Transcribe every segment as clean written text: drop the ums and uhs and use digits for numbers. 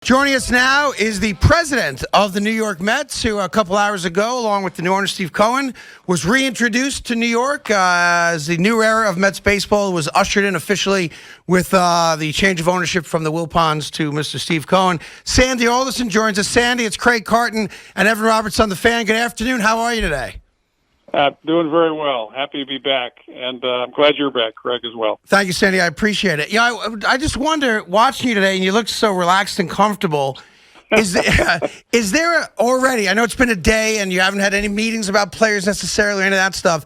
Joining us now is the president of the New York Mets, who a couple hours ago, along with the new owner, Steve Cohen, was reintroduced to New York as the new era of Mets baseball was ushered in officially with the change of ownership from the Wilpons to Mr. Steve Cohen. Sandy Alderson joins us. Sandy, it's Craig Carton and Evan Roberts on the Fan. Good afternoon. How are you today? Doing very well. Happy to be back, and I'm glad you're back, Craig, as well. Thank you, Sandy. I appreciate it. I just wonder, watching you today, and you look so relaxed and comfortable, is there already, I know it's been a day and you haven't had any meetings about players necessarily or any of that stuff,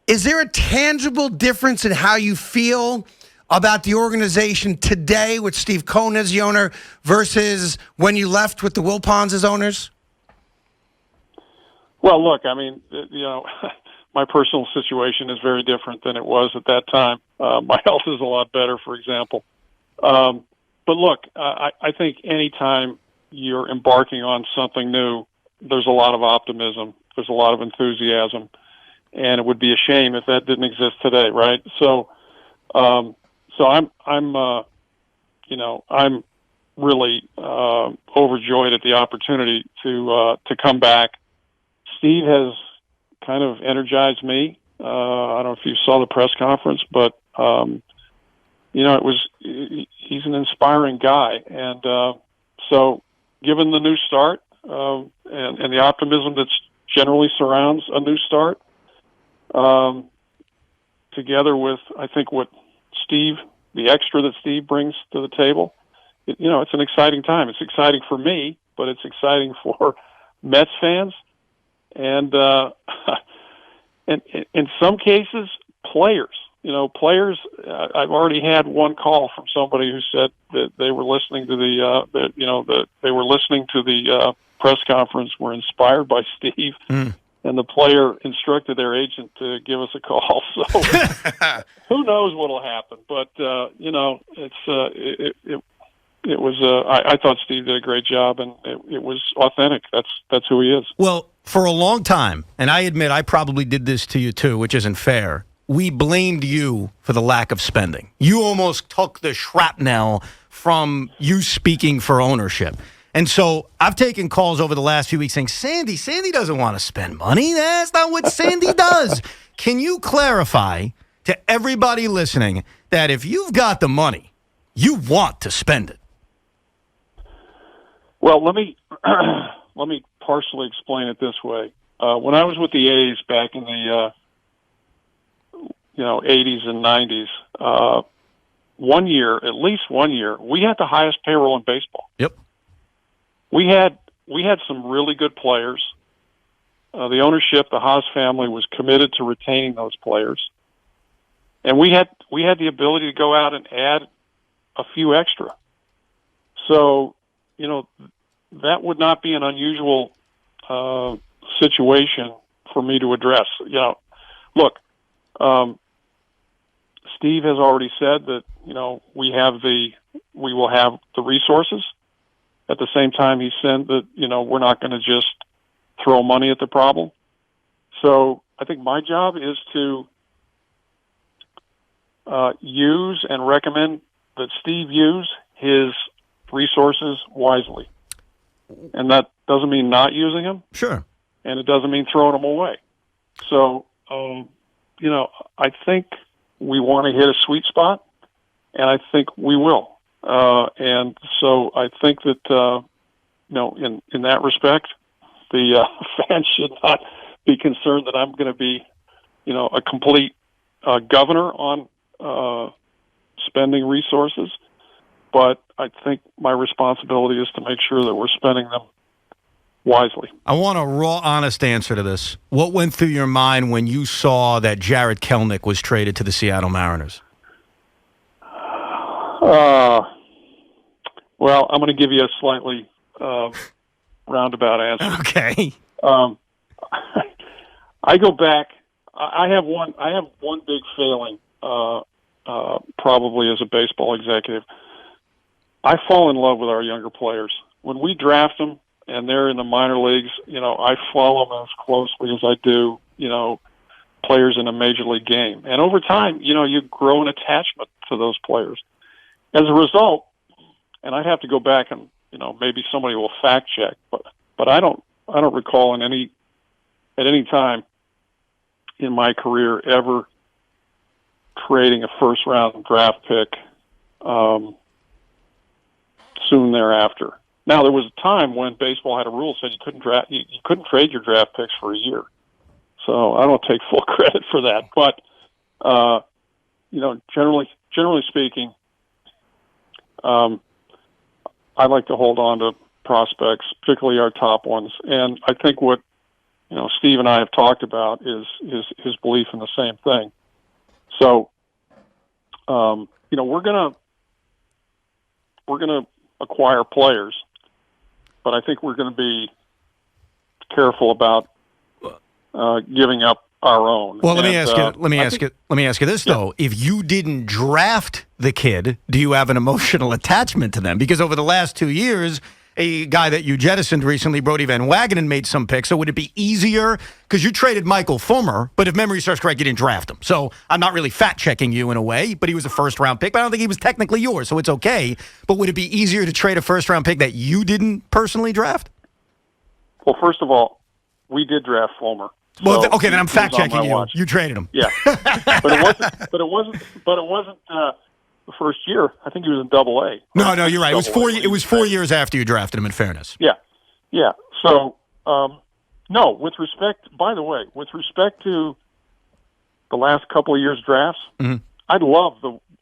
is there a tangible difference in how you feel about the organization today with Steve Cohen as the owner versus when you left with the Wilpons as owners? Well, look, I mean, my personal situation is very different than it was at that time. My health is a lot better, for example. But look, I think anytime you're embarking on something new, there's a lot of optimism, there's a lot of enthusiasm, and it would be a shame if that didn't exist today, right? So I'm really overjoyed at the opportunity to come back. Steve has kind of energized me. I don't know if you saw the press conference, but he's an inspiring guy, and so given the new start and the optimism that generally surrounds a new start, together with I think what Steve, the extra that Steve brings to the table, it's an exciting time. It's exciting for me, but it's exciting for Mets fans. And in some cases, players. I've already had one call from somebody who said that they were listening to the press conference, were inspired by Steve, and the player instructed their agent to give us a call. So who knows what'll happen? But it was. I thought Steve did a great job, and it was authentic. That's who he is. Well, for a long time, and I admit I probably did this to you too, which isn't fair, we blamed you for the lack of spending. You almost took the shrapnel from you speaking for ownership. And so I've taken calls over the last few weeks saying, Sandy doesn't want to spend money. That's not what Sandy does. Can you clarify to everybody listening that if you've got the money, you want to spend it? Well, let me partially explain it this way. When I was with the A's back in the 80s and 90s, at least one year, we had the highest payroll in baseball. Yep. We had some really good players. The ownership, the Haas family, was committed to retaining those players, and we had the ability to go out and add a few extra. So, that would not be an unusual situation for me to address. Look, Steve has already said that we will have the resources. At the same time, he said that we're not going to just throw money at the problem. So I think my job is to use and recommend that Steve use his resources wisely. And that doesn't mean not using them. Sure. And it doesn't mean throwing them away. So, I think we want to hit a sweet spot, and I think we will. And so I think that, in that respect, the fans should not be concerned that I'm going to be, a complete governor on spending resources. But I think my responsibility is to make sure that we're spending them wisely. I want a raw, honest answer to this. What went through your mind when you saw that Jarred Kelenic was traded to the Seattle Mariners? Well, I'm going to give you a slightly roundabout answer. Okay. I go back. I have one big failing, probably as a baseball executive. I fall in love with our younger players. When we draft them and they're in the minor leagues, I follow them as closely as I do, players in a major league game. And over time, you grow an attachment to those players. As a result, and I'd have to go back and maybe somebody will fact check, but I don't recall at any time in my career ever trading a first round draft pick soon thereafter. Now, there was a time when baseball had a rule that said you couldn't trade your draft picks for a year. So I don't take full credit for that, but generally speaking, I like to hold on to prospects, particularly our top ones. And I think what Steve and I have talked about is his belief in the same thing. So, we're gonna acquire players, but I think we're going to be careful about giving up our own. Well, let me ask you this though: if you didn't draft the kid, do you have an emotional attachment to them? Because over the last 2 years, a guy that you jettisoned recently, Brody Van Wagenen, made some picks. So would it be easier? Because you traded Michael Fulmer, but if memory serves correct, you didn't draft him. So I'm not really fact-checking you in a way, but he was a first-round pick. But I don't think he was technically yours, so it's okay. But would it be easier to trade a first-round pick that you didn't personally draft? Well, first of all, we did draft Fulmer. Well, okay, then I'm fact-checking you. Watch. You traded him. Yeah, but it wasn't the first year. I think he was in Double-A. No, you're right. It was 4 years after you drafted him. In fairness. Yeah. So, no. With respect to the last couple of years' drafts, I love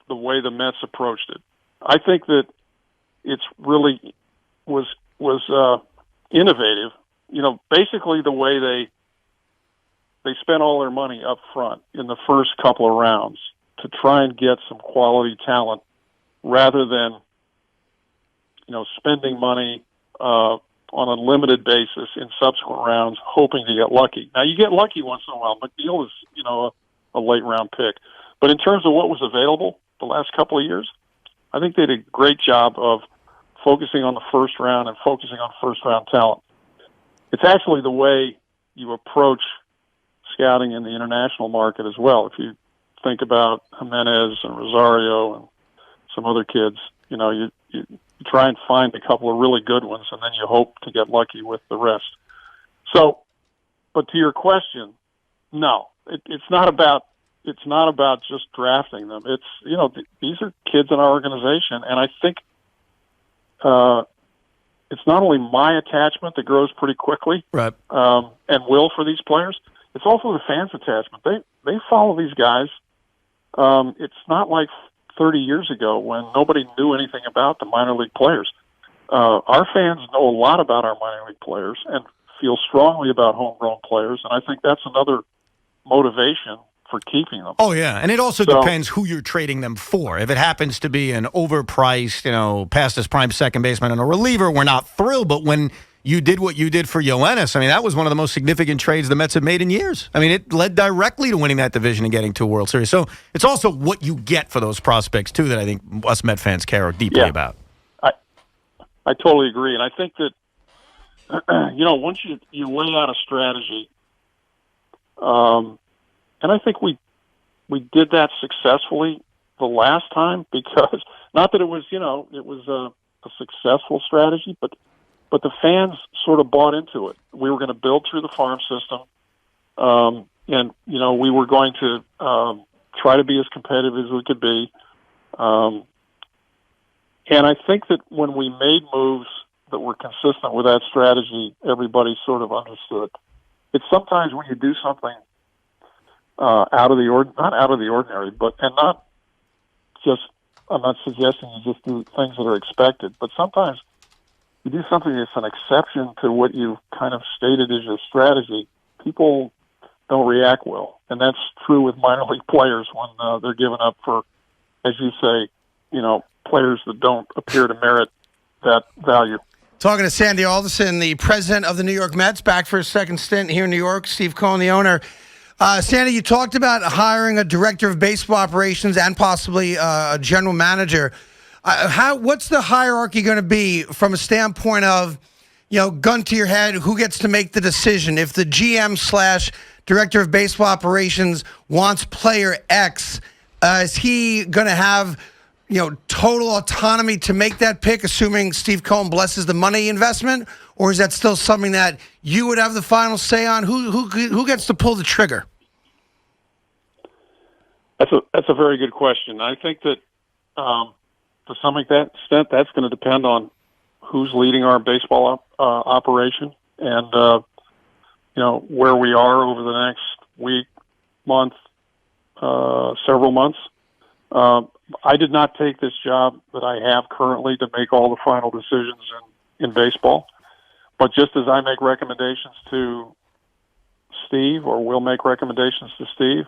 the way the Mets approached it. I think that it's really was innovative. Basically the way they spent all their money up front in the first couple of rounds to try and get some quality talent rather than, spending money on a limited basis in subsequent rounds, hoping to get lucky. Now, you get lucky once in a while. McNeil is, a late-round pick. But in terms of what was available the last couple of years, I think they did a great job of focusing on the first round and focusing on first-round talent. It's actually the way you approach scouting in the international market as well. If you think about Jimenez and Rosario and some other kids, you try and find a couple of really good ones, and then you hope to get lucky with the rest. So, but to your question, no, it's not about just drafting them. It's these are kids in our organization, and I think it's not only my attachment that grows pretty quickly, right, and will for these players. It's also the fans' attachment. They follow these guys. It's not like 30 years ago when nobody knew anything about the minor league players. Our fans know a lot about our minor league players and feel strongly about homegrown players, and I think that's another motivation for keeping them. Oh, yeah, and it also depends who you're trading them for. If it happens to be an overpriced, past his prime second baseman and a reliever, we're not thrilled, but when you did what you did for Yoenis, that was one of the most significant trades the Mets have made in years. It led directly to winning that division and getting to a World Series. So it's also what you get for those prospects, too, that I think us Met fans care deeply about. I totally agree. And I think that, once you lay out a strategy, and I think we did that successfully the last time because, not that it was, it was a successful strategy, but the fans sort of bought into it. We were going to build through the farm system, and we were going to try to be as competitive as we could be. And I think that when we made moves that were consistent with that strategy, everybody sort of understood. It's sometimes when you do something not out of the ordinary, and not just. I'm not suggesting you just do things that are expected, but sometimes you do something that's an exception to what you've kind of stated as your strategy, people don't react well. And that's true with minor league players when they're given up for, as you say, players that don't appear to merit that value. Talking to Sandy Alderson, the president of the New York Mets, back for a second stint here in New York. Steve Cohen, the owner. Sandy, you talked about hiring a director of baseball operations and possibly a general manager. What's the hierarchy going to be from a standpoint of, gun to your head, who gets to make the decision? If the GM/director of baseball operations wants player X, is he going to have, total autonomy to make that pick, assuming Steve Cohen blesses the money investment, or is that still something that you would have the final say on? Who gets to pull the trigger? That's a very good question. I think that to some extent that's going to depend on who's leading our baseball operation and where we are over the next week, month, several months. I did not take this job that I have currently to make all the final decisions in baseball. But just as I make recommendations to Steve, or will make recommendations to Steve,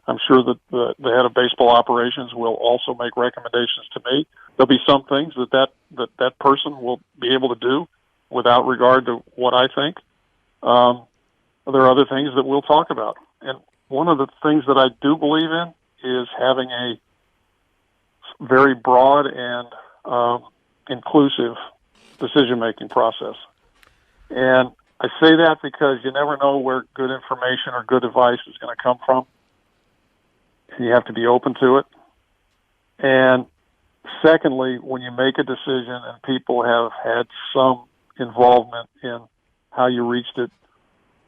I'm sure that the head of baseball operations will also make recommendations to me. There'll be some things that person will be able to do without regard to what I think. There are other things that we'll talk about. And one of the things that I do believe in is having a very broad and inclusive decision-making process. And I say that because you never know where good information or good advice is going to come from. And you have to be open to it. And secondly, when you make a decision and people have had some involvement in how you reached it,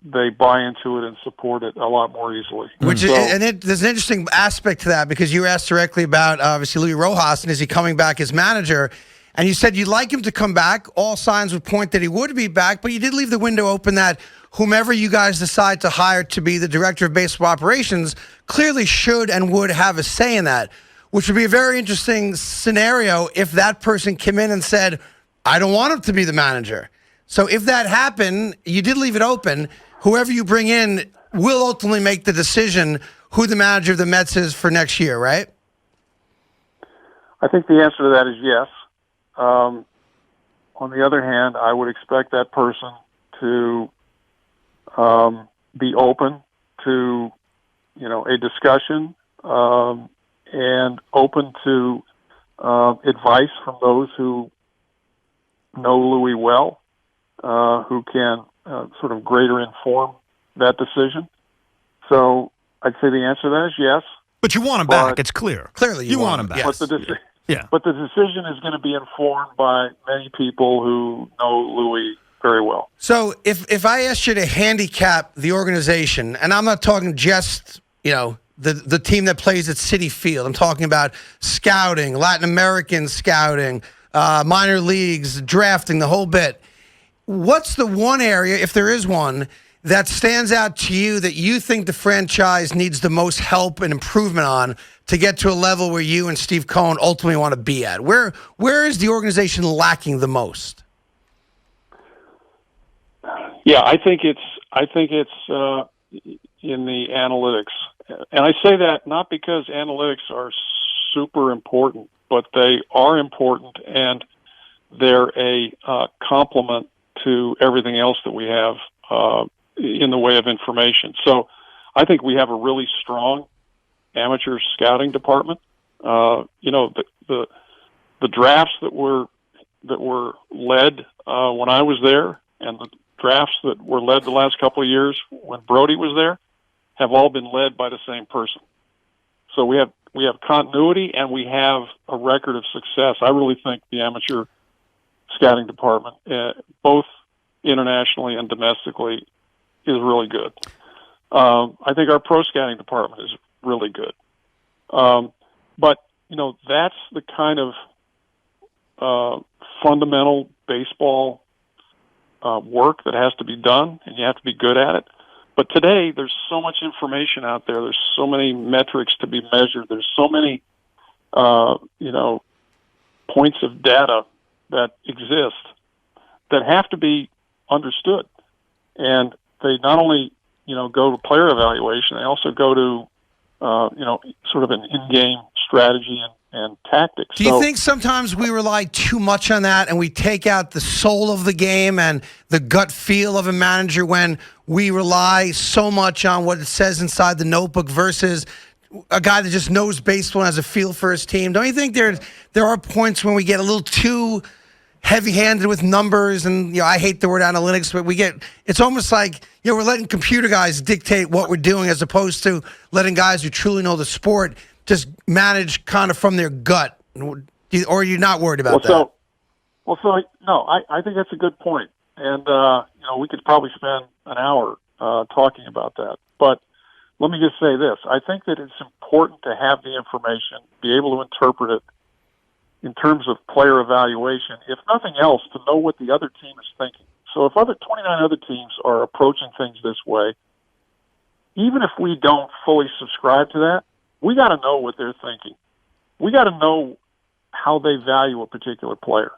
they buy into it and support it a lot more easily. There's an interesting aspect to that, because you were asked directly about, obviously, Luis Rojas, and is he coming back as manager? And you said you'd like him to come back. All signs would point that he would be back, but you did leave the window open that whomever you guys decide to hire to be the director of baseball operations clearly should and would have a say in that, which would be a very interesting scenario if that person came in and said, I don't want him to be the manager. So if that happened, you did leave it open. Whoever you bring in will ultimately make the decision who the manager of the Mets is for next year, right? I think the answer to that is yes. On the other hand, I would expect that person to be open to, a discussion and open to advice from those who know Louis well, who can sort of greater inform that decision. So I'd say the answer to that is yes. But you want him back. It's clear. Clearly you want him back. Yes. But the decision is going to be informed by many people who know Louis very well. So if I asked you to handicap the organization, and I'm not talking just, the team that plays at Citi Field. I'm talking about scouting, Latin American scouting, minor leagues, drafting, the whole bit. What's the one area, if there is one, that stands out to you that you think the franchise needs the most help and improvement on to get to a level where you and Steve Cohen ultimately want to be at? Where is the organization lacking the most? Yeah, I think it's in the analytics, and I say that not because analytics are super important, but they are important, and they're a complement to everything else that we have in the way of information. So I think we have a really strong amateur scouting department. The drafts that were led when I was there, and the drafts that were led the last couple of years when Brody was there, have all been led by the same person. So we have continuity, and we have a record of success. I really think the amateur scouting department, both internationally and domestically, is really good. I think our pro scouting department is really good. But that's the kind of fundamental baseball work that has to be done, and you have to be good at it. But today, there's so much information out there. There's so many metrics to be measured. There's so many, points of data that exist that have to be understood. And they not only, go to player evaluation, they also go to, sort of an in-game strategy and tactics. Do you think sometimes we rely too much on that and we take out the soul of the game and the gut feel of a manager when we rely so much on what it says inside the notebook versus a guy that just knows baseball and has a feel for his team? Don't you think there are points when we get a little too heavy-handed with numbers, and I hate the word analytics, but it's almost like we're letting computer guys dictate what we're doing as opposed to letting guys who truly know the sport just manage kind of from their gut Or are you not worried about that? No, I think that's a good point. And, we could probably spend an hour talking about that. But let me just say this. I think that it's important to have the information, be able to interpret it in terms of player evaluation, if nothing else, to know what the other team is thinking. So if 29 other teams are approaching things this way, even if we don't fully subscribe to that, we got to know what they're thinking. We got to know how they value a particular player.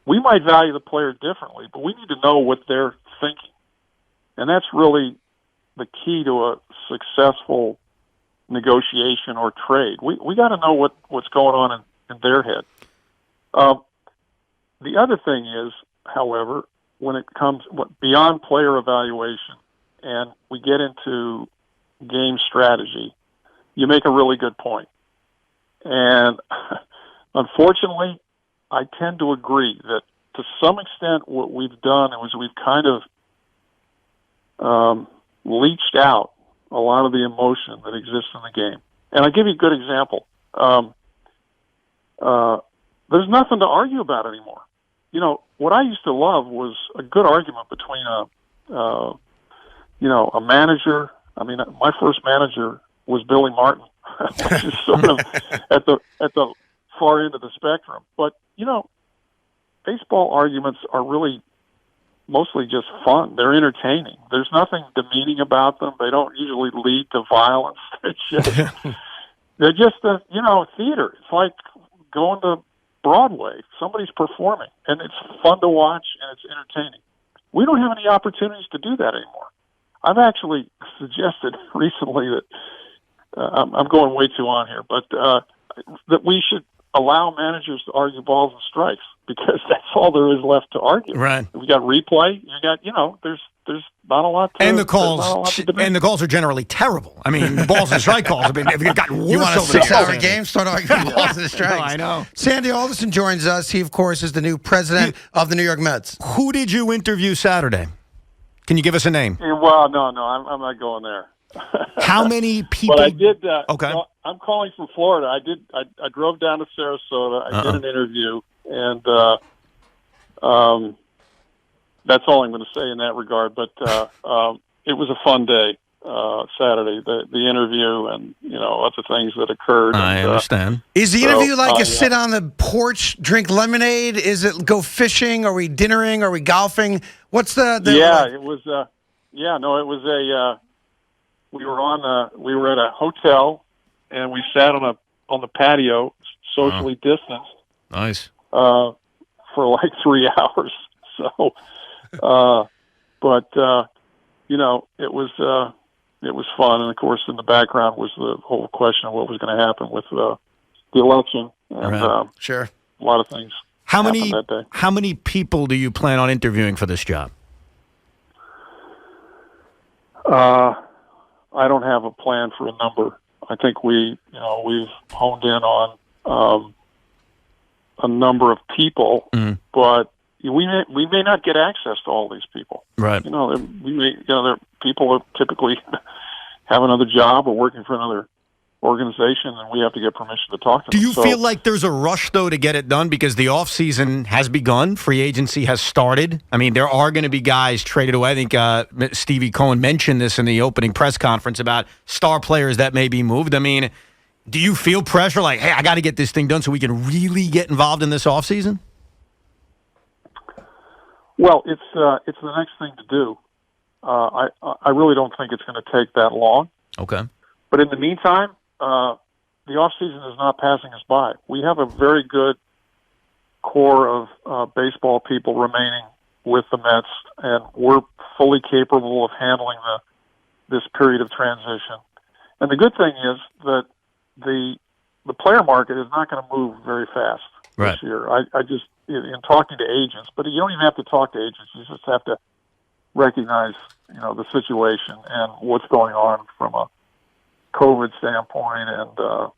We might value the player differently, but we need to know what they're thinking. And that's really the key to a successful negotiation or trade. We got to know what's going on in their head. The other thing is, however, when it comes beyond player evaluation and we get into game strategy, you make a really good point. And unfortunately, I tend to agree that to some extent what we've done is we've kind of leached out a lot of the emotion that exists in the game. And I'll give you a good example. There's nothing to argue about anymore. What I used to love was a good argument between a manager. I mean, my first manager was Billy Martin, which is sort of at the far end of the spectrum. But, baseball arguments are really mostly just fun. They're entertaining. There's nothing demeaning about them. They don't usually lead to violence. They're just theater. It's like going to Broadway. Somebody's performing, and it's fun to watch, and it's entertaining. We don't have any opportunities to do that anymore. I've actually suggested recently that I'm going way too on here, but that we should allow managers to argue balls and strikes, because that's all there is left to argue. Right. We got replay. You got, there's not a lot to. And the calls are generally terrible. I mean, the balls and strike calls have gotten worse. You want a over the 6-hour years. game? Start arguing balls and strikes. No, I know. Sandy Alderson joins us. He, of course, is the new president of the New York Mets. Who did you interview Saturday? Can you give us a name? Yeah, well, no, I'm not going there. How many people? But I did. Okay. I'm calling from Florida. I drove down to Sarasota. I did an interview, and that's all I'm going to say in that regard. But it was a fun day, Saturday. The interview, and lots of things that occurred. I understand. Is the interview like a sit on the porch, drink lemonade? Is it go fishing? Are we dinnering? Are we golfing? What's the Yeah, it was. It was a. We were at a hotel, and we sat on the patio, socially distanced. Nice. For like 3 hours. So, it was fun, and of course, in the background was the whole question of what was going to happen with the election, and sure, a lot of things. How many people do you plan on interviewing for this job? I don't have a plan for a number. I think we've honed in on a number of people, but we may not get access to all these people. Right. People are typically have another job or working for another organization, and we have to get permission to talk to them. Do you feel like there's a rush, though, to get it done? Because the offseason has begun. Free agency has started. I mean, there are going to be guys traded away. I think Steve Cohen mentioned this in the opening press conference about star players that may be moved. I mean, do you feel pressure like, hey, I got to get this thing done so we can really get involved in this offseason? Well, it's the next thing to do. I really don't think it's going to take that long. Okay. But in the meantime, the off season is not passing us by. We have a very good core of baseball people remaining with the Mets, and we're fully capable of handling this period of transition. And the good thing is that the player market is not going to move very fast this year. I just, in talking to agents, but you don't even have to talk to agents. You just have to recognize, the situation and what's going on from a COVID standpoint, and the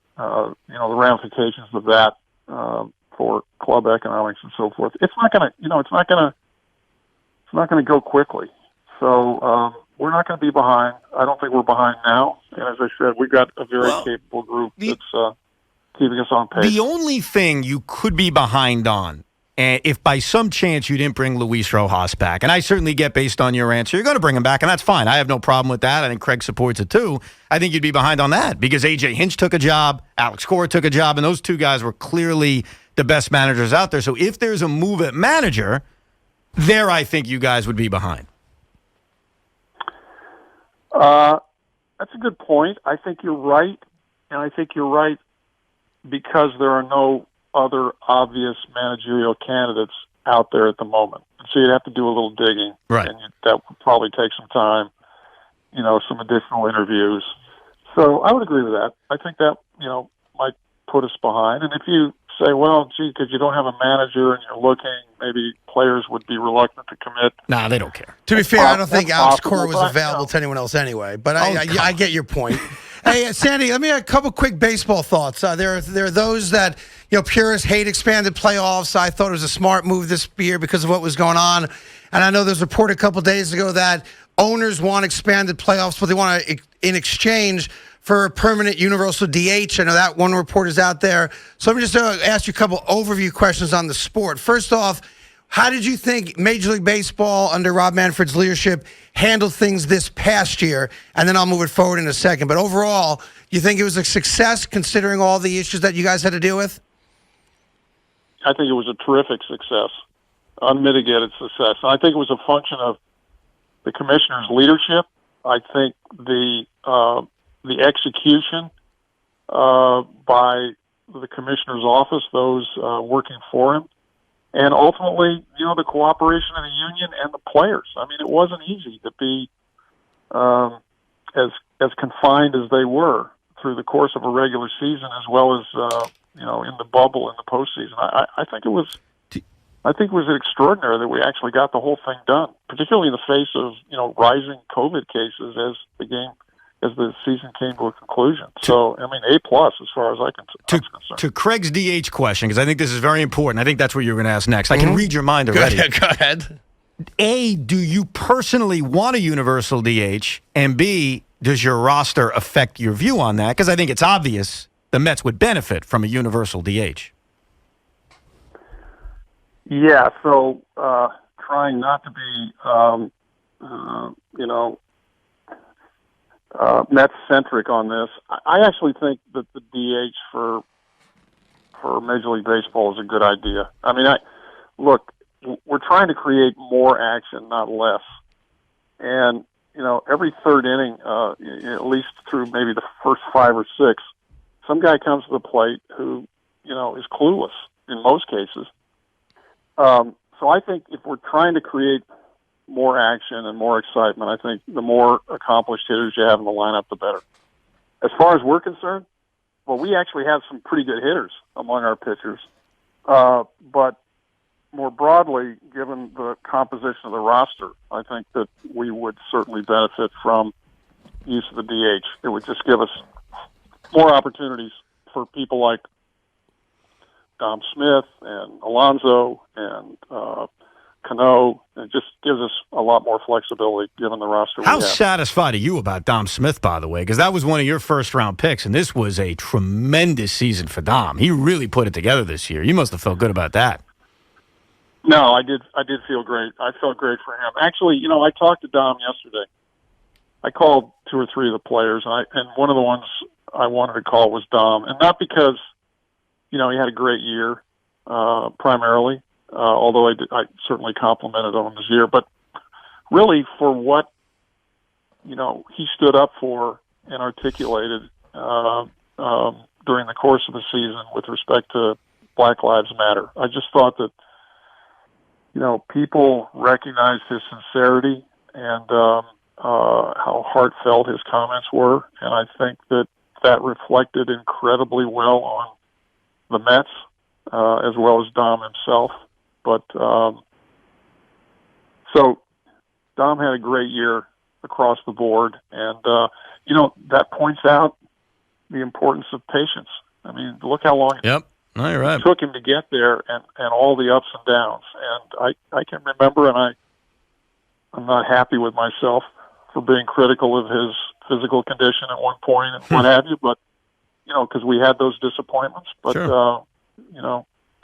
ramifications of that for club economics and so forth. It's not going to go quickly. So we're not going to be keeping us on pace. The only thing you could be behind on, and if by some chance you didn't bring Luis Rojas back, and I certainly get based on your answer, you're going to bring him back, and that's fine. I have no problem with that. I think Craig supports it too. I think you'd be behind on that because A.J. Hinch took a job, Alex Cora took a job, and those two guys were clearly the best managers out there. So if there's a move at manager, there I think you guys would be behind. That's a good point. I think you're right, and I think you're right because there are no other obvious managerial candidates out there at the moment. So you'd have to do a little digging. Right. And that would probably take some time, some additional interviews. So I would agree with that. I think that, might put us behind. And if you say, well, gee, because you don't have a manager and you're looking, maybe players would be reluctant to commit. Nah, they don't care. To be fair, I don't think Alex Cora was but, available to anyone else anyway. But Oh, I get your point. Hey, Sandy, let me have a couple quick baseball thoughts. There are those that, purists hate expanded playoffs. I thought it was a smart move this year because of what was going on. And I know there was a report a couple days ago that owners want expanded playoffs, but they want to, in exchange for a permanent universal DH. I know that one report is out there. So let me just ask you a couple overview questions on the sport. First off, how did you think Major League Baseball under Rob Manfred's leadership handled things this past year? And then I'll move it forward in a second. But overall, you think it was a success considering all the issues that you guys had to deal with? I think it was a terrific success, unmitigated success. And I think it was a function of the commissioner's leadership. I think the execution by the commissioner's office, those working for him, and ultimately, the cooperation of the union and the players. I mean, it wasn't easy to be as confined as they were through the course of a regular season, as well as in the bubble in the postseason. I think it was extraordinary that we actually got the whole thing done, particularly in the face of rising COVID cases as the season came to a conclusion. So, I mean, A+ as far as I'm concerned. To Craig's DH question, because I think this is very important. I think that's what you're going to ask next. I can read your mind already. Go ahead. A, do you personally want a universal DH? And B, does your roster affect your view on that? Because I think it's obvious the Mets would benefit from a universal DH. Yeah, so trying not to be, Mets-centric on this, I actually think that the DH for Major League Baseball is a good idea. I mean, look, we're trying to create more action, not less. And, every third inning, at least through maybe the first 5 or 6, some guy comes to the plate who, is clueless in most cases. So I think if we're trying to create more action and more excitement, I think the more accomplished hitters you have in the lineup, the better. As far as we're concerned, well, we actually have some pretty good hitters among our pitchers. But more broadly, given the composition of the roster, I think that we would certainly benefit from use of the DH. It would just give us more opportunities for people like Dom Smith and Alonso and Cano. It just gives us a lot more flexibility given the roster we have. How satisfied are you about Dom Smith, by the way? Because that was one of your first-round picks, and this was a tremendous season for Dom. He really put it together this year. You must have felt good about that. No, I did feel great. I felt great for him. Actually, I talked to Dom yesterday. I called 2 or 3 of the players, and one of the ones I wanted to call was Dom, and not because he had a great year, primarily, although I certainly complimented him this year, but really for what, he stood up for and articulated during the course of the season with respect to Black Lives Matter. I just thought that, people recognized his sincerity and how heartfelt his comments were, and I think that reflected incredibly well on the Mets, as well as Dom himself. But so Dom had a great year across the board, and that points out the importance of patience. I mean, look how long it took him to get there, and all the ups and downs. And I can remember, and I'm not happy with myself for being critical of his physical condition at one point and what have you, but because we had those disappointments, but Sure.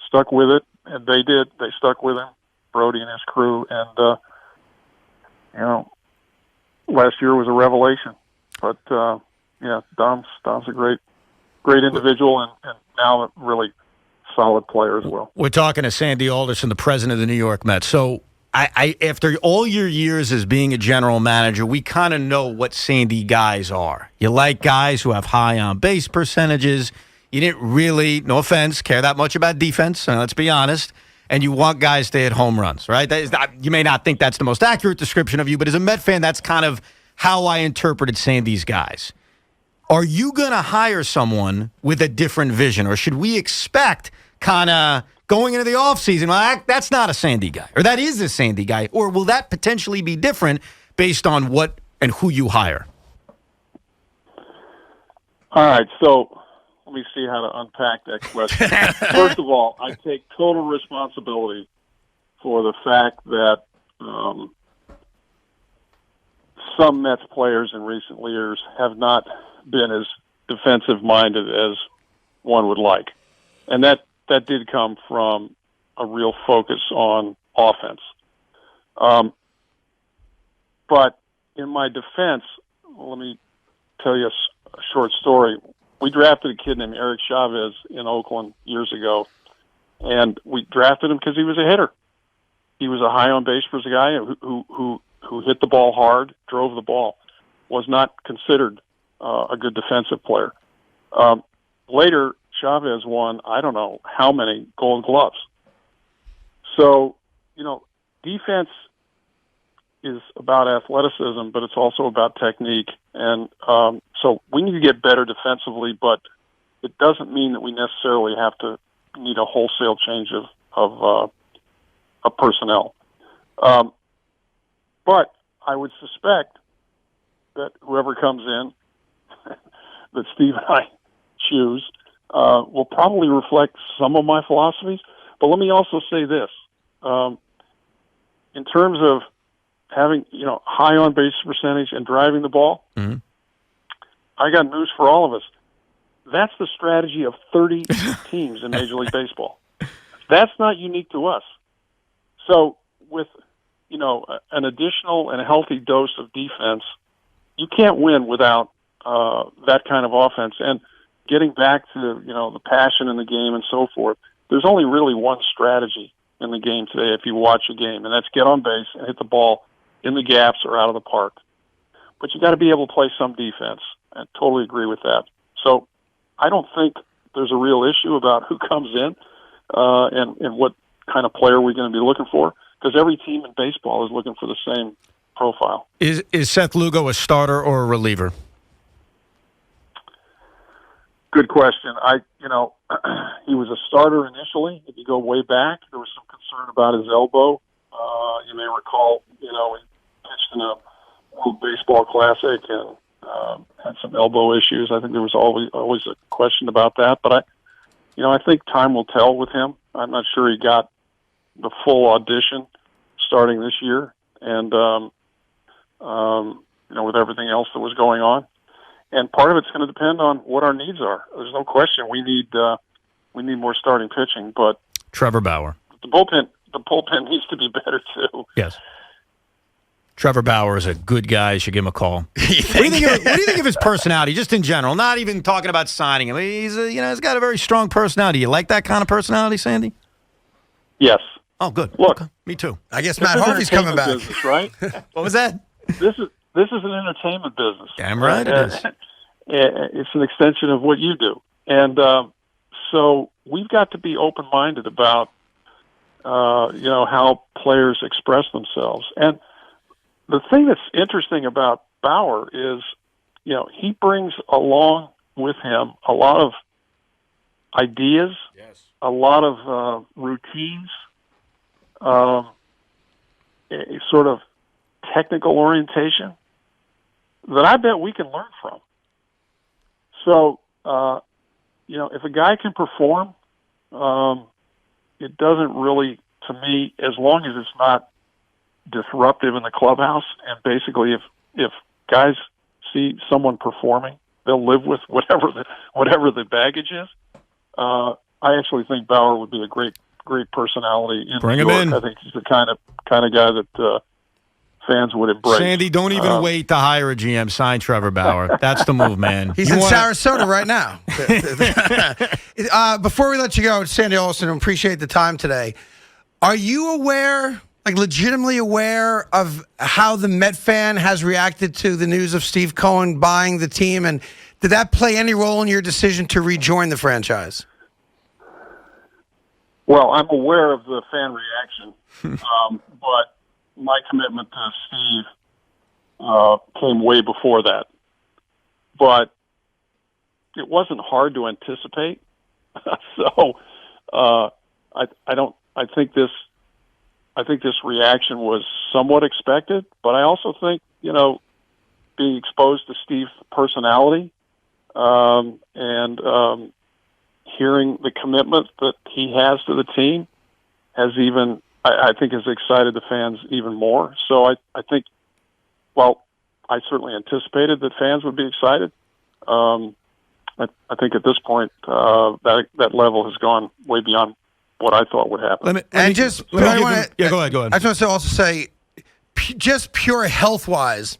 stuck with it, and they did. They stuck with him, Brody and his crew, and last year was a revelation. But Dom's a great individual, and now a really solid player as well. We're talking to Sandy Alderson, the president of the New York Mets. So I after all your years as being a general manager, we kind of know what Sandy guys are. You like guys who have high on-base percentages. You didn't really, no offense, care that much about defense, let's be honest. And you want guys to hit home runs, right? That is not, you may not think that's the most accurate description of you, but as a Met fan, that's kind of how I interpreted Sandy's guys. Are you going to hire someone with a different vision, or should we expect kind of going into the offseason, well, that's not a Sandy guy, or that is a Sandy guy, or will that potentially be different based on what and who you hire? All right, so let me see how to unpack that question. First of all, I take total responsibility for the fact that some Mets players in recent years have not been as defensive-minded as one would like. And that did come from a real focus on offense. But in my defense, let me tell you a short story. We drafted a kid named Eric Chavez in Oakland years ago, and we drafted him because he was a hitter. He was a high on base for a guy who hit the ball hard, drove the ball, was not considered a good defensive player. Later, Chavez won, I don't know how many Gold Gloves. So, defense is about athleticism, but it's also about technique. And so we need to get better defensively, but it doesn't mean that we necessarily have to need a wholesale change of personnel. But I would suspect that whoever comes in, that Steve and I choose, will probably reflect some of my philosophies. But let me also say this. In terms of having, high on base percentage and driving the ball, mm-hmm. I got news for all of us. That's the strategy of 30 teams in Major League Baseball. That's not unique to us. So with, an additional and a healthy dose of defense, you can't win without that kind of offense. And getting back to, the passion in the game and so forth, there's only really one strategy in the game today if you watch a game, and that's get on base and hit the ball in the gaps or out of the park. But you got to be able to play some defense. I totally agree with that. So I don't think there's a real issue about who comes in and what kind of player we're going to be looking for, because every team in baseball is looking for the same profile. Is Seth Lugo a starter or a reliever? Good question. He was a starter initially. If you go way back, there was some concern about his elbow. You may recall, he pitched in a World Baseball Classic and had some elbow issues. I think there was always a question about that. But I think time will tell with him. I'm not sure he got the full audition starting this year, and with everything else that was going on. And part of it's going to depend on what our needs are. There's no question we need more starting pitching, but Trevor Bauer. The bullpen needs to be better too. Yes. Trevor Bauer is a good guy. You should give him a call. What do you think of his personality, just in general? Not even talking about signing him. He's got a very strong personality. You like that kind of personality, Sandy? Yes. Oh, good. Look, okay. Me too. I guess Matt Harvey's coming back. Business, right? What was that? This is an entertainment business. Damn right it is. It's an extension of what you do, and so we've got to be open-minded about how players express themselves. And the thing that's interesting about Bauer is, he brings along with him a lot of ideas, yes, a lot of routines, a sort of technical orientation that I bet we can learn from. So, if a guy can perform, it doesn't really, to me, as long as it's not disruptive in the clubhouse, and basically if guys see someone performing they'll live with whatever the baggage is. I actually think Bauer would be a great personality in Bring New him York. in. I think he's the kind of guy that fans would embrace. Sandy, don't even wait to hire a GM. Sign Trevor Bauer. That's the move, man. He's in Sarasota right now. Before we let you go, Sandy Alderson, appreciate the time today. Are you aware, like legitimately aware, of how the Met fan has reacted to the news of Steve Cohen buying the team? And did that play any role in your decision to rejoin the franchise? Well, I'm aware of the fan reaction, but my commitment to Steve came way before that. But it wasn't hard to anticipate. So I think this reaction was somewhat expected, but I also think, being exposed to Steve's personality and hearing the commitment that he has to the team has even, I think, has excited the fans even more. So I think, well, I certainly anticipated that fans would be excited. I think at this point that level has gone way beyond what I thought would happen. Go ahead. I just want to also say, just pure health-wise,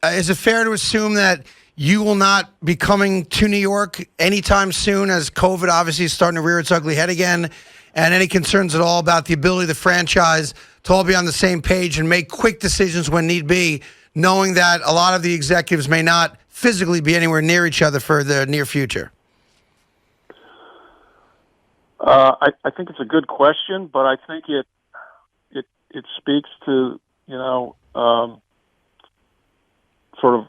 is it fair to assume that you will not be coming to New York anytime soon, as COVID obviously is starting to rear its ugly head again? And any concerns at all about the ability of the franchise to all be on the same page and make quick decisions when need be, knowing that a lot of the executives may not physically be anywhere near each other for the near future? I think it's a good question, but I think it speaks to sort of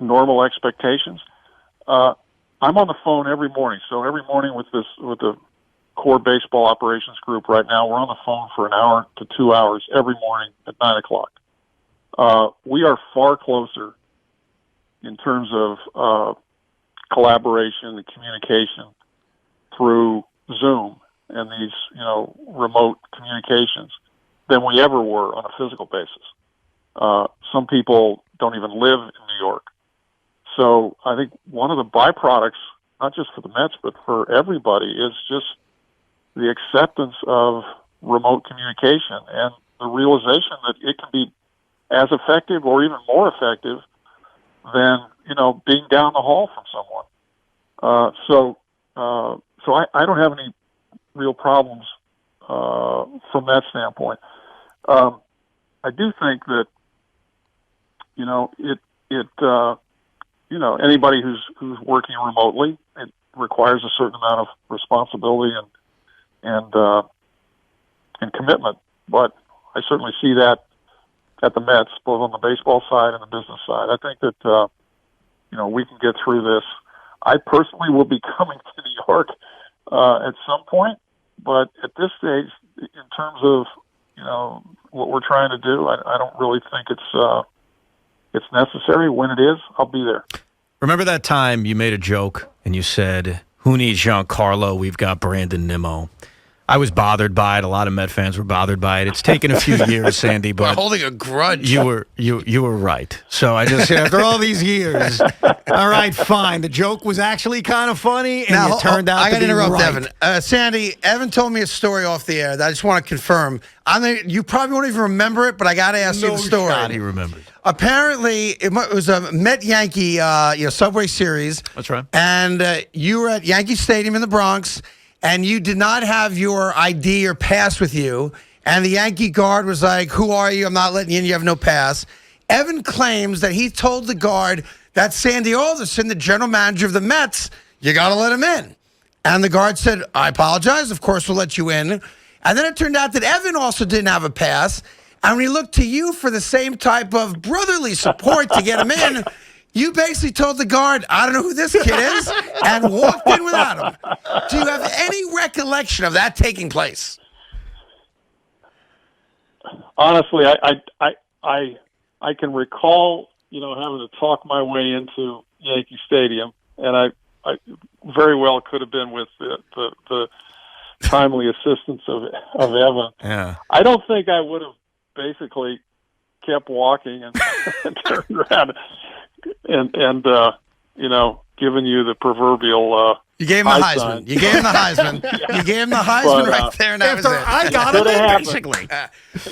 normal expectations. I'm on the phone every morning, so every morning with the core baseball operations group right now, we're on the phone for an hour to 2 hours every morning at 9:00. We are far closer in terms of collaboration and communication through Zoom and these, remote communications than we ever were on a physical basis. Some people don't even live in New York. So I think one of the byproducts, not just for the Mets, but for everybody, is just the acceptance of remote communication and the realization that it can be as effective or even more effective than, being down the hall from someone. So I don't have any real problems from that standpoint. I do think that anybody who's working remotely, it requires a certain amount of responsibility and commitment. But I certainly see that at the Mets, both on the baseball side and the business side. I think that we can get through this. I personally will be coming to New York at some point, but at this stage, in terms of what we're trying to do, I don't really think it's necessary. When it is, I'll be there. Remember that time you made a joke and you said, "Who needs Giancarlo? We've got Brandon Nimmo." I was bothered by it. A lot of Met fans were bothered by it. It's taken a few years, Sandy, but we're holding a grudge. You were right. So I just after all these years, all right, fine. The joke was actually kind of funny, and now, it turned out. I got to interrupt, right. Evan. Sandy, Evan told me a story off the air that I just want to confirm. You probably won't even remember it, but I got to ask you the story. God, he remembered. Apparently, it was a Met-Yankee Subway Series. That's right. And you were at Yankee Stadium in the Bronx, and you did not have your ID or pass with you. And the Yankee guard was like, "Who are you? I'm not letting you in. You have no pass." Evan claims that he told the guard that Sandy Alderson, the general manager of the Mets, you got to let him in. And the guard said, "I apologize. Of course, we'll let you in." And then it turned out that Evan also didn't have a pass. And when he looked to you for the same type of brotherly support to get him in, you basically told the guard, "I don't know who this kid is," and walked in without him. Do you have any recollection of that taking place? Honestly, I can recall, having to talk my way into Yankee Stadium, and I very well could have been with the timely assistance of Evan. Yeah. I don't think I would have basically kept walking and turned around and given you the proverbial. You gave him the high Heisman. sign. You gave him the Heisman. You gave him the Heisman right there, and that was After it. I got Coulda him in, happened. basically.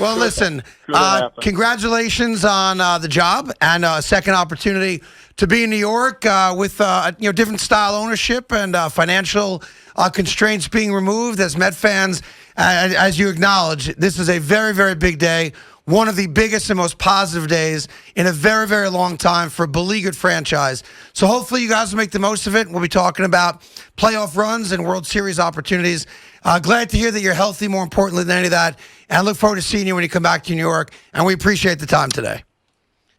Well, listen, Coulda happened. congratulations on the job and a second opportunity to be in New York with different style ownership and financial constraints being removed. As Met fans, as you acknowledge, this is a very, very big day. One of the biggest and most positive days in a very, very long time for a beleaguered franchise. So hopefully you guys will make the most of it. We'll be talking about playoff runs and World Series opportunities. Glad to hear that you're healthy, more importantly than any of that. And I look forward to seeing you when you come back to New York. And we appreciate the time today.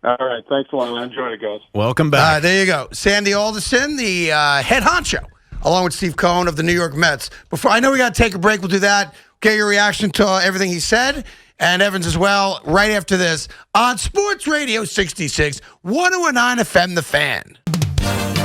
All right. Thanks a lot. I enjoyed it, guys. Welcome back. There you go. Sandy Alderson, the head honcho, along with Steve Cohen of the New York Mets. Before I know we got to take a break. We'll do that. Get your reaction to everything he said. And Evans as well, right after this on Sports Radio 66, 101.9 FM, The Fan.